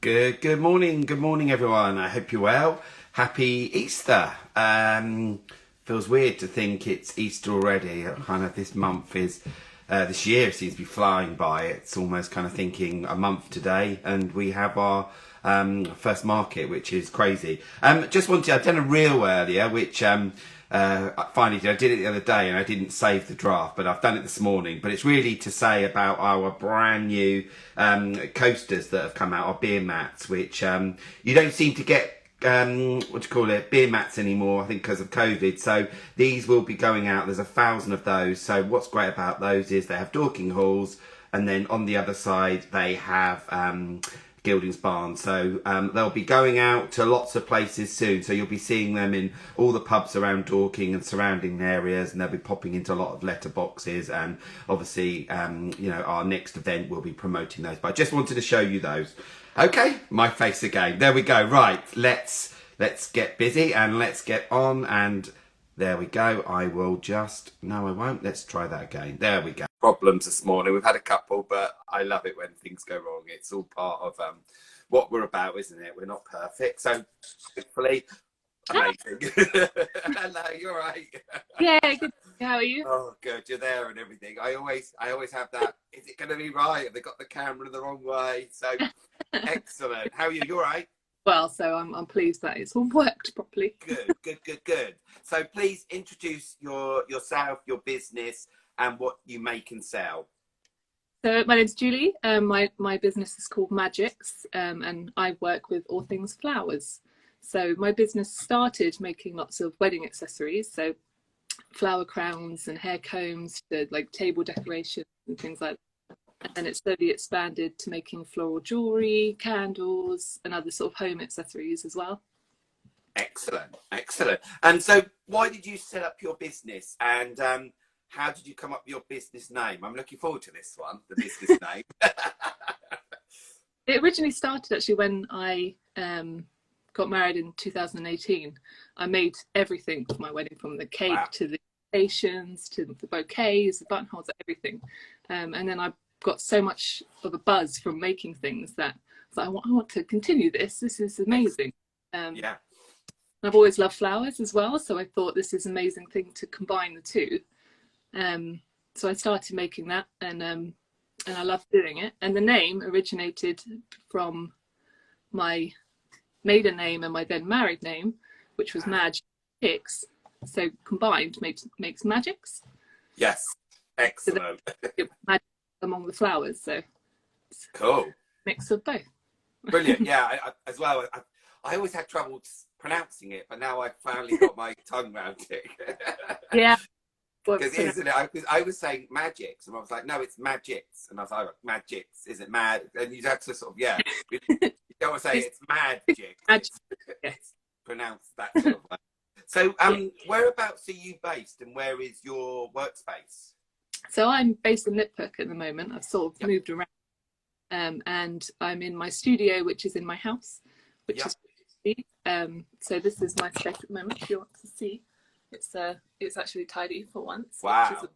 Good morning, everyone. I hope you're well. Happy Easter. Feels weird to think it's Easter already. Kind of this month is, this year seems to be flying by. It's almost kind of thinking a month today, and we have our first market, which is crazy. I'd done a reel earlier, which finally I did it the other day, and I didn't save the draft, but I've done it this morning. But it's really to say about our brand new coasters that have come out, our beer mats, which you don't seem to get beer mats anymore, I think because of COVID. So these will be going out. There's 1,000 of those. So what's great about those is they have Dorking Halls, and then on the other side they have Gildings Barn. So they'll be going out to lots of places soon. So you'll be seeing them in all the pubs around Dorking and surrounding areas, and they'll be popping into a lot of letterboxes. And obviously, our next event will be promoting those. But I just wanted to show you those. Okay, my face again. There we go. Right, let's get busy and let's get on. And there we go. No, I won't. Let's try that again. There we go. Problems this morning. We've had a couple, but I love it when things go wrong. It's all part of what we're about, isn't it? We're not perfect. So hopefully, amazing. Hello, you're right. Yeah, good. How are you? Oh, good. You're there and everything. I always have that. Is it going to be right? Have they got the camera the wrong way? So excellent. How are you? You're right. Well, so I'm pleased that it's all worked properly. Good. So please introduce yourself, your business, and what you make and sell. So my name's Julie. My business is called Madgicks, and I work with all things flowers. So my business started making lots of wedding accessories, so flower crowns and hair combs to like table decoration and things like that. And then it slowly expanded to making floral jewellery, candles, and other sort of home accessories as well. Excellent. And so why did you set up your business, and how did you come up with your business name? I'm looking forward to this one, the business name. It originally started actually when I got married in 2018. I made everything for my wedding, from the cake to the invitations to the bouquets, the buttonholes, everything. And then I got so much of a buzz from making things that I want to continue this. This is amazing. I've always loved flowers as well, so I thought this is an amazing thing to combine the two. So I started making that, and I loved doing it. And the name originated from my maiden name and my then married name, which was Madgicks. So combined makes Madgicks. Yes, excellent. So magic among the flowers, so it's cool. Mix of both. Brilliant. Yeah, as well. I always had trouble pronouncing it, but now I've finally got my tongue around it. Yeah. Because isn't it? I was saying Madgicks, and I was like, no, it's Madgicks, and I was like, Madgicks, is it mad? And you have to sort of, yeah, you don't want to say it's Madgicks. It's pronounced that sort of way. So, whereabouts are you based, and where is your workspace? So I'm based in Liphook at the moment. I've sort of moved around, and I'm in my studio, which is in my house, which is so this is my space at the moment. If you want to see, it's actually tidy for once. Wow.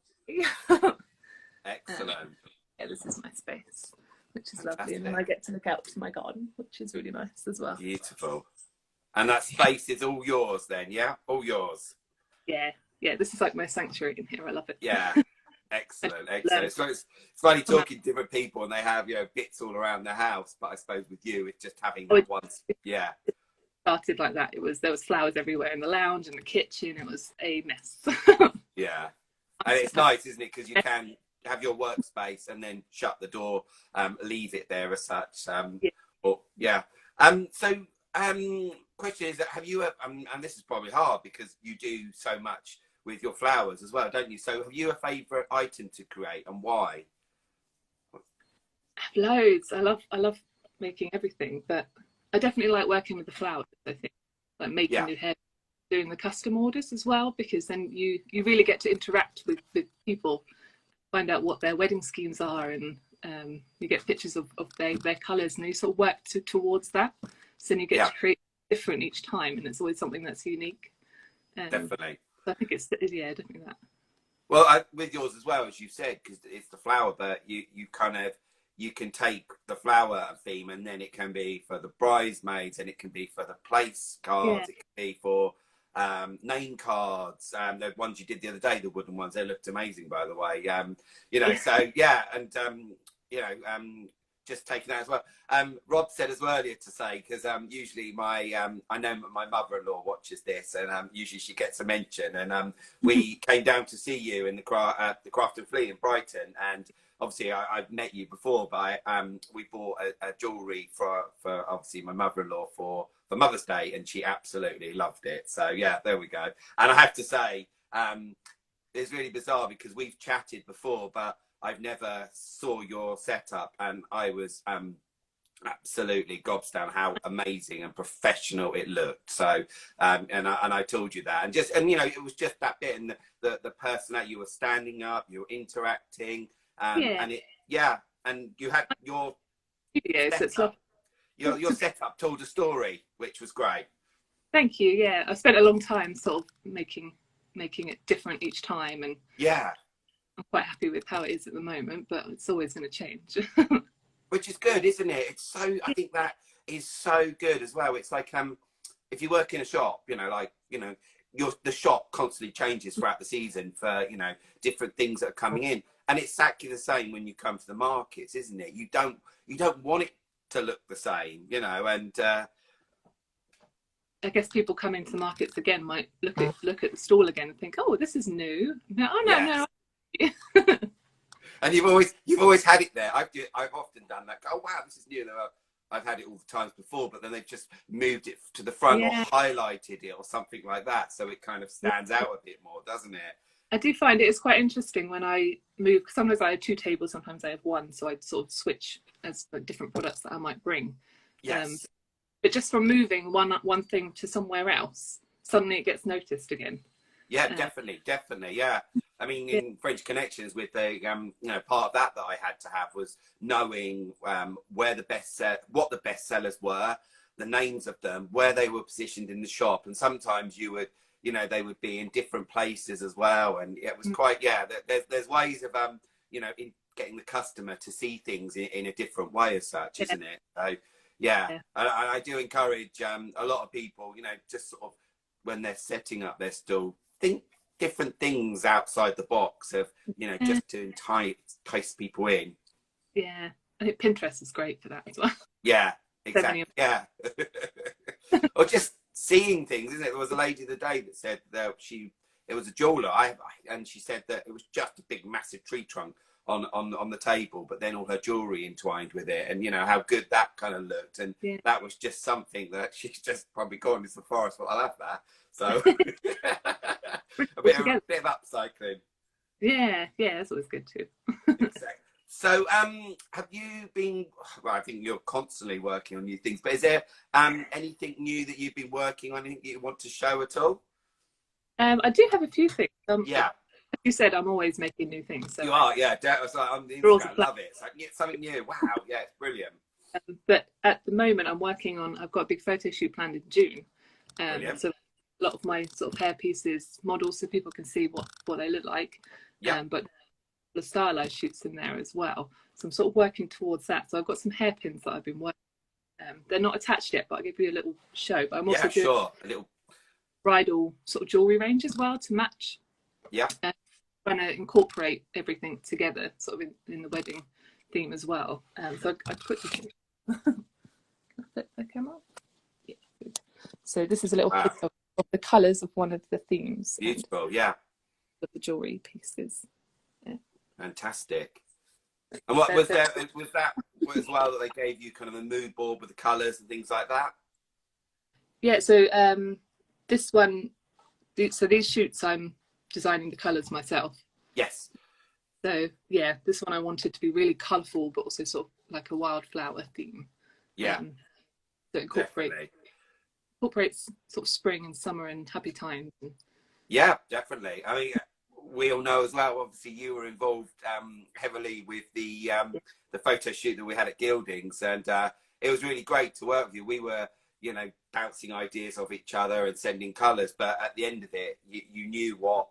Excellent. Yeah, this is my space, which is lovely, and then I get to look out to my garden, which is really nice as well. Beautiful. And that space is all yours then, yeah? All yours. Yeah. This is like my sanctuary in here. I love it. Yeah. Excellent. So it's funny talking to different people, and they have bits all around the house. But I suppose with you, it's just having that once. Yeah. It started like that. There was flowers everywhere in the lounge and the kitchen. It was a mess. Yeah, and it's nice, isn't it? Because you can have your workspace and then shut the door, leave it there as such. So, question is that have you? And this is probably hard because you do so much with your flowers as well, don't you? So have you a favourite item to create, and why? I have loads. I love making everything, but I definitely like working with the flowers. I think like making new hair, doing the custom orders as well, because then you really get to interact with people, find out what their wedding schemes are, and you get pictures of their colours, and you sort of work towards that. So then you get to create different each time, and it's always something that's unique. Definitely. So I think it's definitely that. Well, with yours as well, as you said, because it's the flower, but you you can take the flower theme, and then it can be for the bridesmaids, and it can be for the place cards, it can be for name cards, the ones you did the other day, the wooden ones, they looked amazing, by the way. You know, so yeah, and you know, just taking that as well. Rob said as well earlier to say, because usually my I know my mother-in-law watches this, and usually she gets a mention, and we came down to see you in the Craft and Fleet in Brighton, and obviously I've met you before, but we bought a jewellery for obviously my mother-in-law for Mother's Day, and she absolutely loved it. So yeah, there we go. And I have to say, it's really bizarre because we've chatted before, but I've never saw your setup, and I was absolutely gobsmacked how amazing and professional it looked. So and I told you that, and you know, it was just that bit, and the person that you were standing up, you were interacting, and it, yeah, and you had your studio, so it's lovely. Your setup told a story, which was great. Thank you. Yeah, I spent a long time sort of making it different each time, and yeah, I'm quite happy with how it is at the moment, but it's always going to change. Which is good, isn't it? It's so, I think that is so good as well. It's like if you work in a shop, you know, like, you know, the shop constantly changes throughout the season for, you know, different things that are coming in, and it's exactly the same when you come to the markets, isn't it? You don't want it to look the same, you know, and I guess people coming to the markets again might look at the stall again and think, oh, this is new. No, oh no, yes. no. And you've always had it there. I've often done that. Oh wow, this is new. I've had it all the times before, but then they've just moved it to the front, or highlighted it or something like that, so it kind of stands out a bit more, doesn't it? I do find it's quite interesting when I move. Sometimes I have two tables, sometimes I have one, so I'd sort of switch as like different products that I might bring. Yes. But just from moving one thing to somewhere else, suddenly it gets noticed again. Yeah, definitely. Yeah. I mean, in French Connections, with the you know, part of that I had to have was knowing what the best sellers were, the names of them, where they were positioned in the shop, and sometimes you would, you know, they would be in different places as well, and it was quite, yeah. There's ways of you know, in getting the customer to see things in a different way as such, isn't it? So yeah. I do encourage a lot of people, you know, just sort of when they're setting up their stall, think different things outside the box of, you know, just to entice people in. Yeah, I think Pinterest is great for that as well. Yeah, exactly. Yeah. Or just seeing things, isn't it? There was a lady the day that said that it was a jeweler, and she said that it was just a big massive tree trunk on the table, but then all her jewelry entwined with it, and you know how good that kind of looked, and that was just something that she's just probably gone into the forest. Well, I'll have that. So a bit of upcycling. Yeah, that's always good too. Exactly. So have you been, well, I think you're constantly working on new things, but is there anything new that you've been working on, anything you want to show at all? I do have a few things. Yeah. Like you said, I'm always making new things. So you are, yeah. I'm the Instagram, love it. It's like something new. Wow, yeah, it's brilliant. But at the moment, I'm working on. I've got a big photo shoot planned in June. So a lot of my sort of hair pieces models, so people can see what they look like. Yeah. But the stylized shoots in there as well. So I'm sort of working towards that. So I've got some hairpins that I've been working. They're not attached yet, but I'll give you a little show. But I'm also doing a little bridal sort of jewelry range as well to match. Yeah. Trying to incorporate everything together, sort of in the wedding theme as well. So I quickly flip the camera. Yeah. So this is a little clip of the colours of one of the themes. Beautiful, yeah. Of the jewelry pieces. Yeah. Fantastic. And what was that as well, that they gave you kind of a mood board with the colours and things like that? Yeah. So this one. So these shoots, I'm designing the colours myself. Yes. So yeah, this one I wanted to be really colourful, but also sort of like a wildflower theme. Yeah. So incorporates sort of spring and summer and happy times. Yeah, definitely. I mean, we all know as well, obviously you were involved heavily with the photo shoot that we had at Gildings, and it was really great to work with you. We were, you know, bouncing ideas off each other and sending colours, but at the end of it, you knew what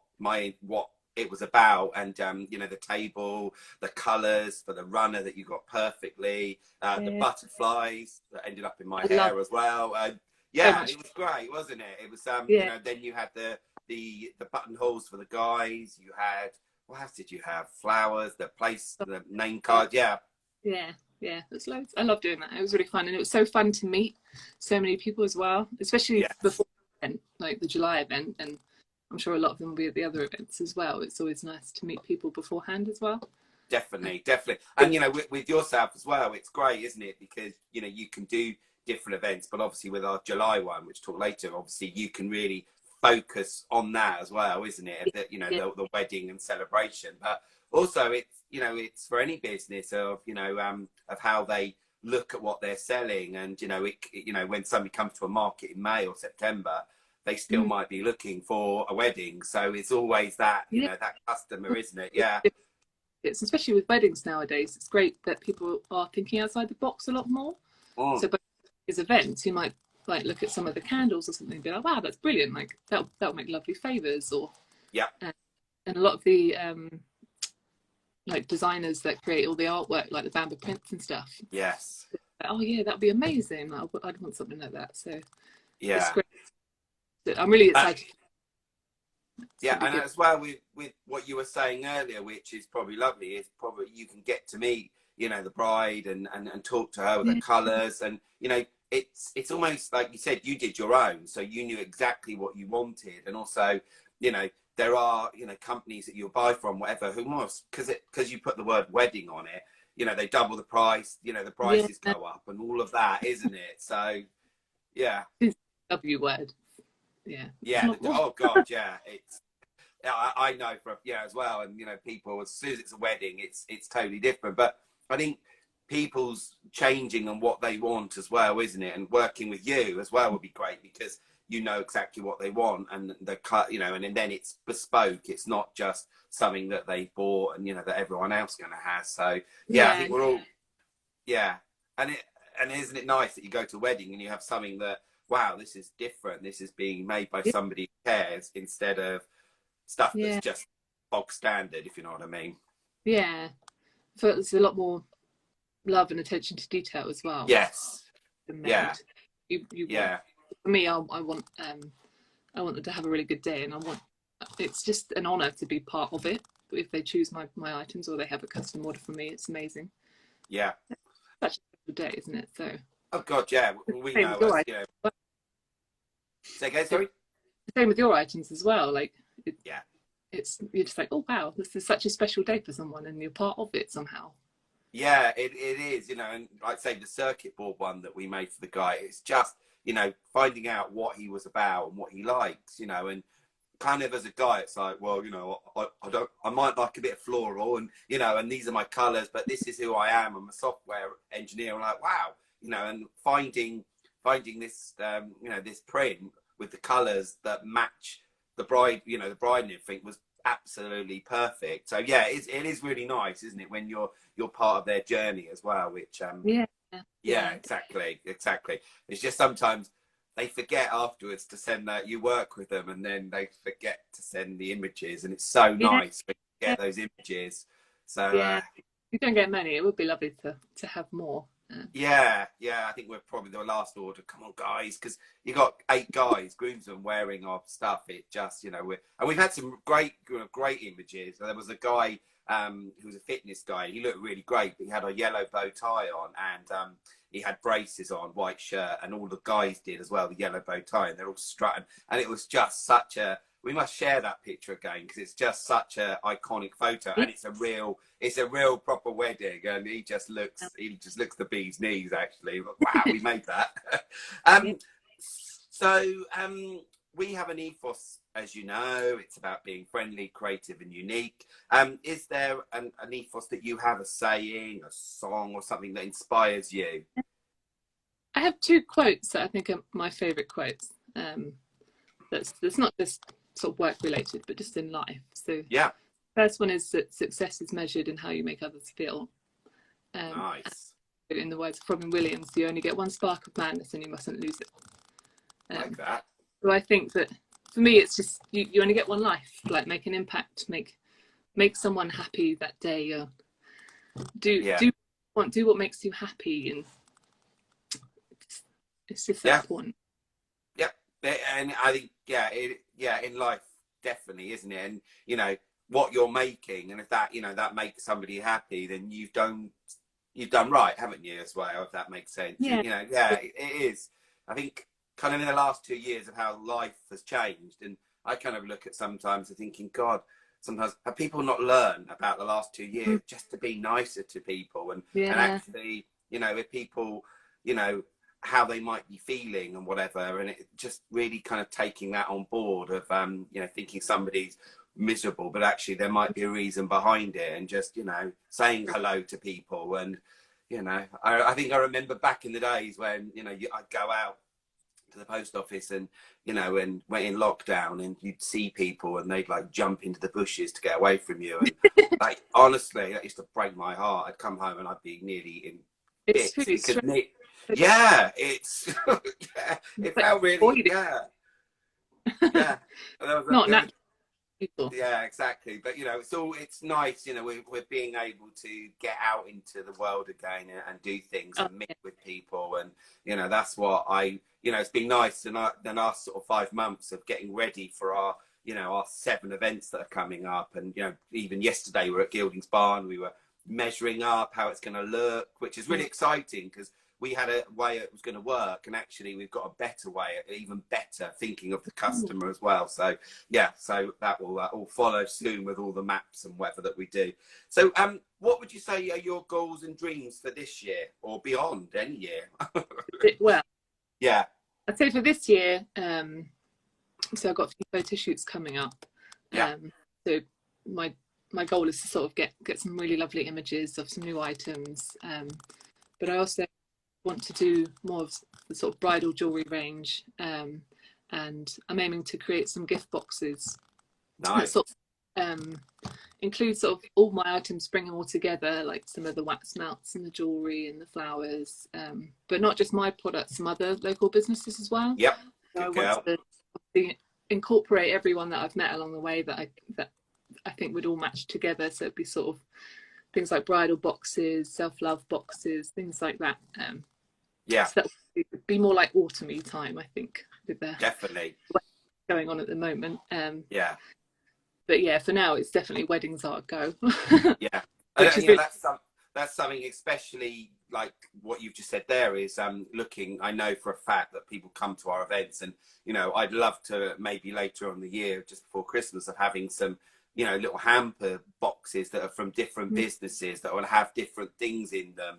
it was about, and you know, the table, the colours for the runner that you got perfectly, the Yeah. butterflies that ended up in my I love hair as well. so Yeah, much. it was great, wasn't it? It was you Yeah. know, then you had the buttonholes for the guys. You had, what else did you have? Flowers, the name card. Yeah, Yeah, yeah, there's loads. I love doing that. It was really fun, and it was so fun to meet so many people as well, especially yes. before the event, like the July event, and I'm sure a lot of them will be at the other events as well. It's always nice to meet people beforehand as well. Definitely, definitely. And, you know, with yourself as well, it's great, isn't it? Because, you know, you can do different events, but obviously with our July one, which we'll talk later, obviously you can really focus on that as well, isn't it? That, you know, Yeah, the wedding and celebration. But also it's, you know, it's for any business of, you know, of how they look at what they're selling. And, you know, you know, when somebody comes to a market in May or September, they still mm, might be looking for a wedding. So it's always that, you yeah. know, that customer, isn't it? Yeah. It's especially with weddings nowadays. It's great that people are thinking outside the box a lot more. Mm. So, but as events, you might like look at some of the candles or something and be like, "Wow, that's brilliant! Like that'll make lovely favors." Or Yeah. and a lot of the like designers that create all the artwork, like the bamboo prints and stuff. Yes. Oh yeah, that'd be amazing. Like, I'd want something like that. So it's Yeah. great. I'm really Uh, excited. It's yeah, gonna be and good. as well with what you were saying earlier, which is probably lovely, is probably you can get to meet, you know, the bride and talk to her with the Yeah, colours, and you know, it's almost like you said, you did your own, so you knew exactly what you wanted, and also, you know, there are, you know, companies that you'll buy from, whatever, who must, because you put the word wedding on it, you know, they double the price, you know, the yeah. prices go up and all of that, isn't it? So yeah. It's a W word. Yeah. Yeah, oh god, yeah, it's I know for yeah as well, and you know, people, as soon as it's a wedding, it's totally different. But I think people's changing and what they want as well, isn't it? And working with you as well would be great because you know exactly what they want, and the cut, you know, and then it's bespoke. It's not just something that they bought and you know that everyone else going to have. So yeah, I Yeah. think we're all yeah, and isn't it nice that you go to a wedding and you have something that, wow, this is different. This is being made by Yeah. somebody who cares instead of stuff that's Yeah. just bog standard, if you know what I mean. Yeah. So it's a lot more love and attention to detail as well Yes. than Yeah. made. You want, Yeah. for me, I want them to have a really good day, and I want, it's just an honor to be part of it. If they choose my items or they have a custom order from me, it's amazing. Yeah. Such a good day, isn't it? So Oh God, yeah. We same with know your us, items. you know. Say again, sorry. Same with your items as well. Like Yeah. it's you're just like, oh wow, this is such a special day for someone, and you're part of it somehow. Yeah, it is, you know, and like say the circuit board one that we made for the guy, it's just, you know, finding out what he was about and what he likes, you know, and kind of as a guy, it's like, well, you know, I might like a bit of floral, and you know, and these are my colours, but this is who I am. I'm a software engineer. I'm like, wow, you know, and finding this, you know, this print with the colours that match the bride, you know, the bride and everything was absolutely perfect. So yeah, it is really nice, isn't it, when you're part of their journey as well, which Yeah, yeah, yeah, exactly. It's just sometimes they forget afterwards to send that, you work with them and then they forget to send the images, and it's so yeah, nice when you get those images. So yeah. You don't get many. It would be lovely to have more. yeah, I think we're probably the last order. Come on, guys, because you got 8 guys, groomsmen, wearing our stuff. It just, you know, and we've had some great images. There was a guy who was a fitness guy. He looked really great, but he had a yellow bow tie on, and he had braces on, white shirt, and all the guys did as well, the yellow bow tie, and they're all strutting. And it was just such a. We must share that picture again because it's just such a iconic photo, Yeah. and it's a real proper wedding, and he just looks the bee's knees actually. Wow, we made that. Yeah. So we have an ethos, as you know. It's about being friendly, creative, and unique. Is there an ethos that you have, a saying, a song, or something that inspires you? I have two quotes that I think are my favourite quotes. That's not just sort of work related, but just in life. So Yeah, first one is that success is measured in how you make others feel. nice. In the words of Robin Williams, you only get one spark of madness and you mustn't lose it. Like that. So I think that for me, it's just you only get one life. Like make an impact, make make someone happy that day, or do Yeah. do what makes you happy, and it's just that Yeah. important. Yep. And I think, in life, definitely, isn't it? And, you know, what you're making, and if that, you know, that makes somebody happy, then you've done right, haven't you, as well, if that makes sense. Yeah. You know, yeah, it is. I think kind of in the last 2 years of how life has changed, and I kind of look at sometimes and thinking, God, sometimes have people not learned about the last 2 years just to be nicer to people, and Yeah. actually, you know, if people, you know, how they might be feeling and whatever, and it just really kind of taking that on board of you know, thinking somebody's miserable, but actually there might be a reason behind it, and just, you know, saying hello to people. And, you know, I think I remember back in the days when, you know, I'd go out to the post office, and, you know, and went in lockdown, and you'd see people and they'd like jump into the bushes to get away from you, and like, honestly, that used to break my heart. I'd come home and I'd be nearly in It's bits really because strange. yeah, it's yeah, it Like felt really, yeah. not There was, natural people. yeah, exactly. But, you know, it's nice, you know, we're being able to get out into the world again, and do things Oh, and meet with people. And, you know, that's what you know, it's been nice. And then our sort of 5 months of getting ready for our, you know, our 7 events that are coming up. And, you know, even yesterday we were at Gildings Barn, we were measuring up how it's going to look, which is really exciting, because we had a way it was going to work, and actually we've got a better way, even better, thinking of the customer as well. So yeah, so that will all follow soon with all the maps and whatever that we do. So what would you say are your goals and dreams for this year, or beyond, any year? Well, Yeah. I'd say for this year, so I've got a few photo shoots coming up. Yeah. So my goal is to sort of get some really lovely images of some new items, but I also want to do more of the sort of bridal jewelry range, and I'm aiming to create some gift boxes that Nice. sort of include sort of all my items, bring them all together, like some of the wax melts and the jewelry and the flowers, but not just my products, some other local businesses as well. Yep. So I Good girl. want to incorporate everyone that I've met along the way that I think would all match together. So it'd be sort of things like bridal boxes, self-love boxes, things like that. Yeah. So that would be more like autumny time, I think, with the Definitely. going on at the moment. Yeah. But yeah, for now it's definitely weddings are a go. Yeah. Which And, is you know, really, that's something, especially like what you've just said there, is looking, I know for a fact that people come to our events, and, you know, I'd love to maybe later on in the year, just before Christmas, of having some, you know, little hamper boxes that are from different businesses that will have different things in them,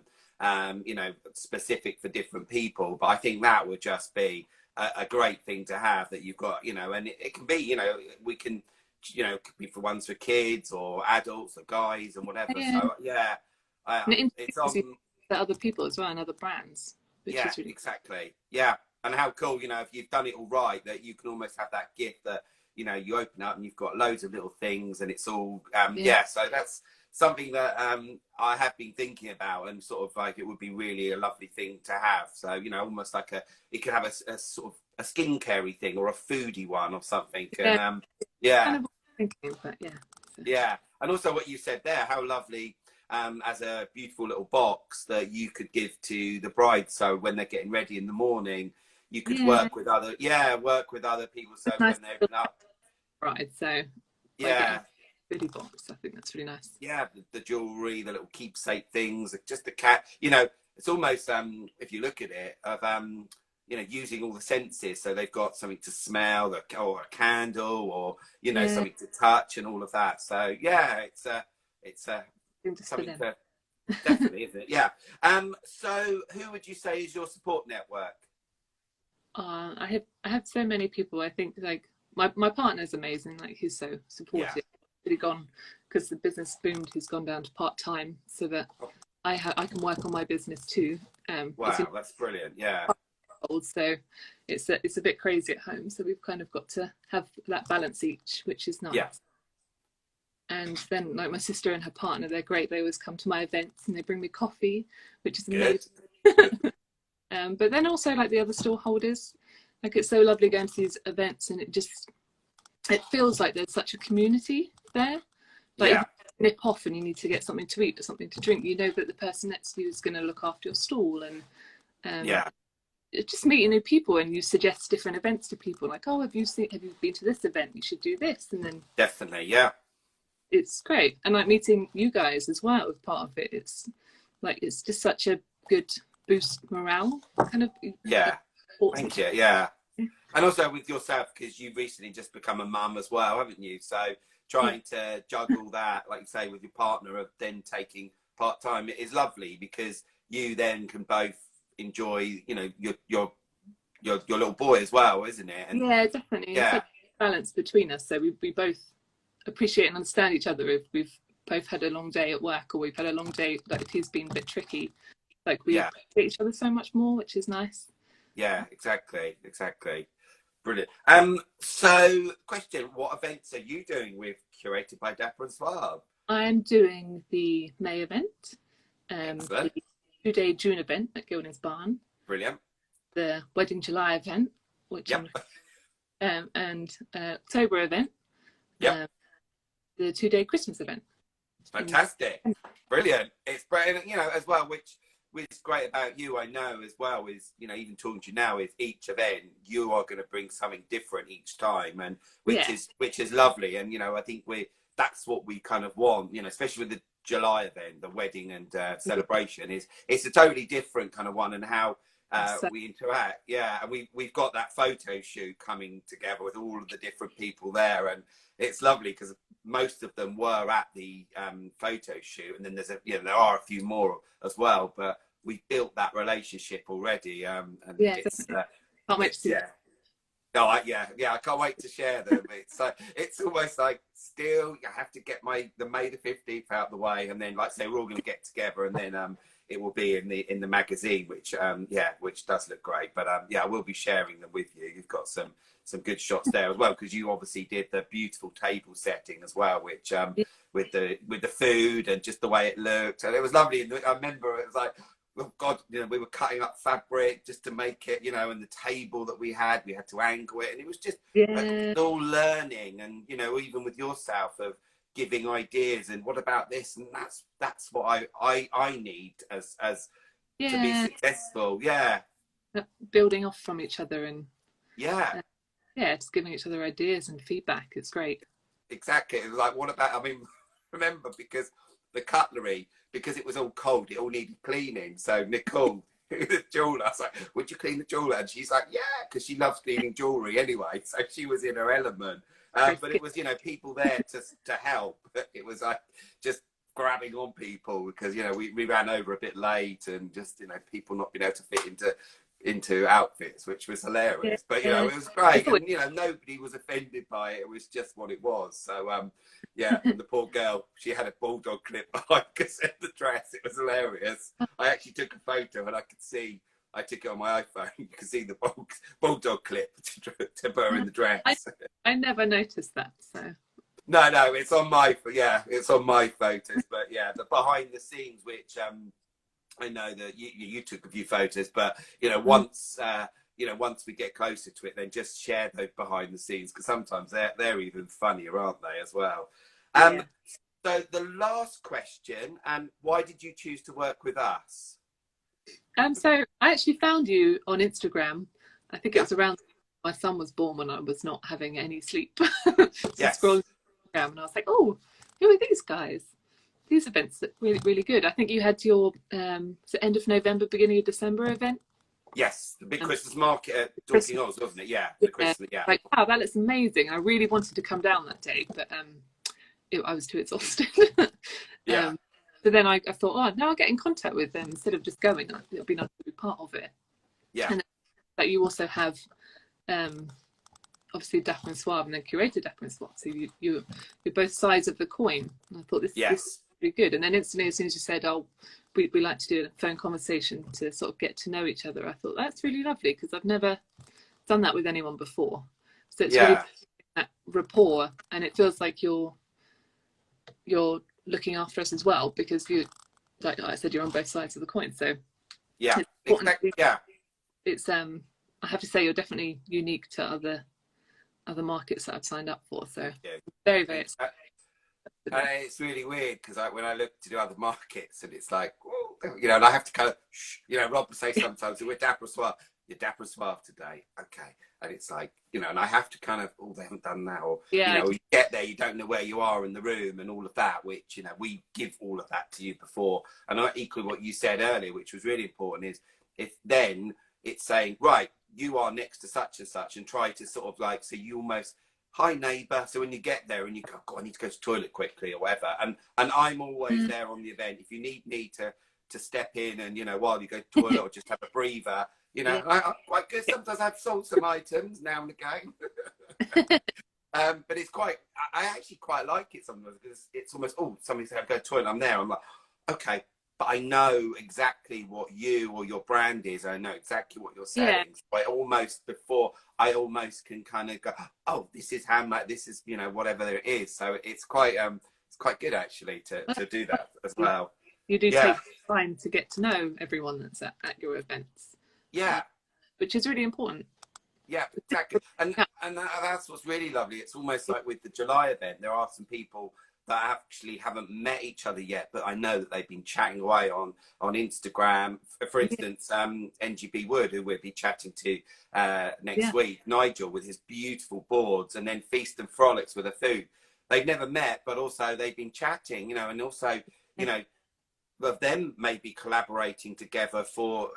you know, specific for different people. But I think that would just be a great thing to have, that you've got, you know, and it can be, you know, we can, you know, could be for ones for kids or adults or guys and whatever. yeah. So yeah, And it it's introduces you on. to other people as well and other brands, which Yeah, is really exactly. Yeah, and how cool, you know, if you've done it all right, that you can almost have that gift that, you know, you open up and you've got loads of little things, and it's all yeah. So that's something that I have been thinking about, and sort of like it would be really a lovely thing to have. So, you know, almost like it could have a sort of a skincare thing or a foodie one or something. yeah, And yeah. kind of thinking, but yeah. So. Yeah, and also what you said there, how lovely, as a beautiful little box that you could give to the bride. So when they're getting ready in the morning, you could work with other people. So It's nice when they open up, bride, so by getting yeah, a goodie box, I think that's really nice. yeah, the jewelry, the little keepsake things, just the cat. You know, it's almost if you look at it, of you know, using all the senses. So they've got something to smell, or a candle, or, you know, something to touch, and all of that. So yeah, it's something to definitely, isn't it? Yeah. So who would you say is your support network? I have so many people. I think like my partner's amazing. Like, he's so supportive. Yeah. Really gone, because the business boomed. He's gone down to part-time so that I can work on my business too. Wow, that's brilliant. Yeah. So it's a bit crazy at home. So we've kind of got to have that balance each, which is nice. Yeah. And then like my sister and her partner, they're great. They always come to my events and they bring me coffee, which is amazing. But then also like the other store holders, like it's so lovely going to these events, and it feels like there's such a community there, Like if Yeah. you nip off and you need to get something to eat or something to drink, you know that the person next to you is going to look after your stall. And Yeah. just meeting new people, and you suggest different events to people, like, oh, have you been to this event? You should do this. And then Definitely. Yeah. it's great. And like meeting you guys as well as part of it, it's like it's just such a good boost morale kind of. Yeah. Thank you. Yeah. And also with yourself, because you've recently just become a mum as well, haven't you? So trying to juggle that, like you say, with your partner of then taking part time, it is lovely because you then can both enjoy, you know, your little boy as well, isn't it? And Yeah, definitely. It's yeah, like a balance between us. So we both appreciate and understand each other if we've both had a long day at work, or we've had a long day, like if he's been a bit tricky. Like we yeah, appreciate each other so much more, which is nice. yeah, exactly, exactly. Brilliant. So question, what events are you doing with Curated by Dapper and Suave? I'm doing the May event, the Excellent. 2-day June event at Gildings Barn, Brilliant. the Wedding July event, which Yep. and October event, Yep. the 2-day Christmas event. Fantastic. Brilliant. It's brilliant, you know, as well, which is great about you, I know as well, is, you know, even talking to you now, is each event you are going to bring something different each time, and which is lovely. And you know, I think that's what we kind of want, you know, especially with the July event, the wedding and celebration, is it's a totally different kind of one, and how we interact. Yeah, and we've got that photo shoot coming together with all of the different people there, and it's lovely because most of them were at the photo shoot, and then there are a few more as well, but we built that relationship already, and it's can't wait to see yeah. No, I can't wait to share them. It's almost like still I have to get the May the 15th out of the way, and then, like I say, we're all going to get together, and then it will be in the magazine, which which does look great. But I will be sharing them with you. You've got some good shots there as well, because you obviously did the beautiful table setting as well, which with the food and just the way it looked, and it was lovely. And I remember it was like, oh God, you know, we were cutting up fabric just to make it, you know, and the table that we had to angle it, and it was just all learning, and you know, even with yourself of giving ideas and what about this, and that's what I need as to be successful. building off from each other, and just giving each other ideas and feedback. It's great. Exactly. It was like, what about, I mean, remember, because the cutlery, because it was all cold, it all needed cleaning. So Nicole, the jeweler, I was like, would you clean the jeweler? And she's like, yeah, because she loves cleaning jewelry anyway. So she was in her element. But it was, you know, people there to help. It was like just grabbing on people, because, you know, we ran over a bit late, and just, you know, people not being able to fit into outfits, which was hilarious. But you know, it was great, and you know, nobody was offended by it. It was just what it was. So and the poor girl, she had a bulldog clip behind us in the dress. It was hilarious. I actually took a photo, and I took it on my iPhone. You can see the bulldog clip to put her in the dress. I never noticed that. So no, it's on my photos. But yeah, the behind the scenes, which I know that you took a few photos, but you know, once we get closer to it, then just share those behind the scenes, because sometimes they're even funnier, aren't they, as well? So the last question, why did you choose to work with us? So I actually found you on Instagram. I think it was around my son was born, when I was not having any sleep. Scrolling Instagram, and I was like, oh, who are these guys? These events are really, really good. I think you had your end of November, beginning of December event. Yes, the big Christmas market at Dorking Halls, wasn't it? Yeah, the Christmas. Yeah. Like, wow, that looks amazing. I really wanted to come down that day, but I was too exhausted. So then I thought, oh, now I'll get in contact with them instead of just going. It'll be nice to be part of it. Yeah. And that you also have, obviously, Dapper and Suave, and then Curated Dapper and Suave. So you're both sides of the coin. And I thought this is really good. And then instantly, as soon as you said, oh, we like to do a phone conversation to sort of get to know each other, I thought that's really lovely, because I've never done that with anyone before. So it's really that rapport, and it feels like you're looking after us as well, because you, like I said, you're on both sides of the coin. So it's I have to say, you're definitely unique to other markets that I've signed up for. So very, very excited. It's really weird because when I look to do other markets and it's like, you know, and I have to kind of, you know, Rob will say sometimes, we're Dapper Suave, you're Dapper Suave today. Okay. And it's like, you know, and I have to kind of, they haven't done that. Or, Yeah, you know, you get there, you don't know where you are in the room and all of that, which, you know, we give all of that to you before. And equally what you said earlier, which was really important, is if then it's saying, right, you are next to such and such, and try to sort of like, so you almost, hi neighbour. So when you get there and you go, God, I need to go to the toilet quickly or whatever. And I'm always there on the event. If you need me to step in and, you know, while you go to the toilet or just have a breather, you know, yeah. I'm quite good. Sometimes I've sold some items now and again. But it's quite, I actually quite like it sometimes because it's almost, somebody said, go to the toilet, I'm there. I'm like, okay, but I know exactly what you or your brand is. I know exactly what you're selling. Yeah. So I almost can kind of go, oh, this is how much, this is, you know, whatever it is. So it's quite good actually to do that as well. You do Yeah. take time to get to know everyone that's at your events. Yeah. Which is really important. Yeah, exactly. And that's what's really lovely. It's almost like with the July event, there are some people that actually haven't met each other yet, but I know that they've been chatting away on Instagram. For instance, NGB Wood, who we'll be chatting to next week, Nigel with his beautiful boards, and then Feast and Frolics with the food. They've never met, but also they've been chatting, you know, and also, you know, of them maybe collaborating together for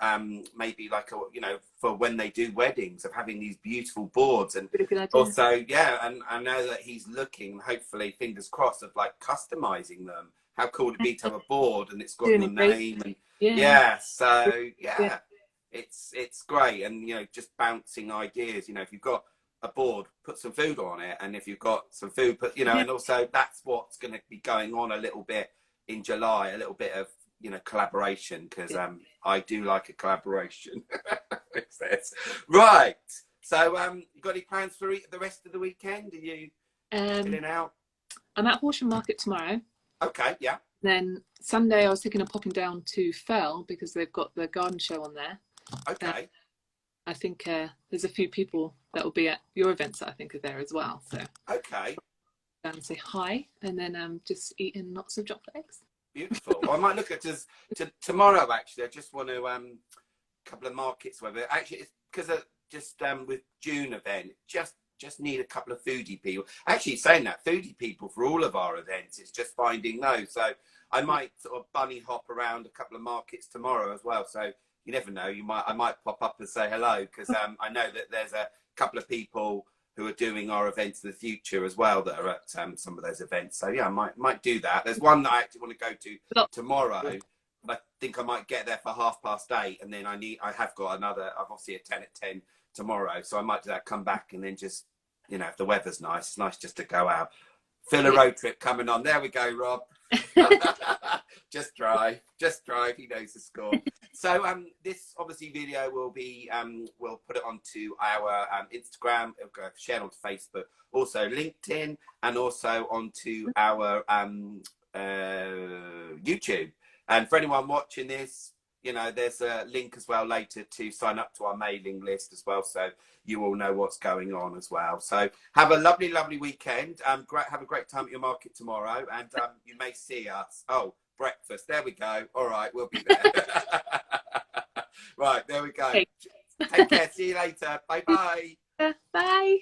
maybe like you know, for when they do weddings, of having these beautiful boards. And also and I know that he's looking, hopefully fingers crossed, of like customizing them. How cool would it be to have a board and it's got your name and so it's great. And you know, just bouncing ideas, you know, if you've got a board, put some food on it, and if you've got some food, put, you know, and also that's what's going to be going on a little bit in July, a little bit of, you know, collaboration, because I do like a collaboration. Right. So you got any plans for the rest of the weekend? Are you chilling out? I'm at Horsham Market tomorrow. Okay, yeah. Then Sunday I was thinking of popping down to Fell because they've got the garden show on there. Okay. I think there's a few people that will be at your events that I think are there as well. So okay. Down and say hi, and then just eating lots of chocolate eggs. Beautiful. Well, I might look at this tomorrow. Actually, I just want to couple of markets where actually it's because just with June event, just need a couple of foodie people. Actually, saying that, foodie people for all of our events, it's just finding those. So I might sort of bunny hop around a couple of markets tomorrow as well. So you never know, I might pop up and say hello, because I know that there's a couple of people who are doing our events in the future as well that are at some of those events. So yeah, I might do that. There's one that I actually want to go to tomorrow, but I think I might get there for 8:30, and then I have got another, I've obviously a 10 at 10 tomorrow, so I might do that, come back, and then just, you know, if the weather's nice, it's nice just to go out. Feel a road trip coming on. There we go, Rob. Just drive, he knows the score. So this obviously video will be we'll put it onto our Instagram, it'll go shared onto Facebook, also LinkedIn, and also onto our YouTube. And for anyone watching this, you know, there's a link as well later to sign up to our mailing list as well, so you all know what's going on as well. So have a lovely, lovely weekend. Have a great time at your market tomorrow, and you may see us. Oh, breakfast. There we go. All right, we'll be there. Right, there we go. Okay. Take care. See you later. Bye-bye. Bye.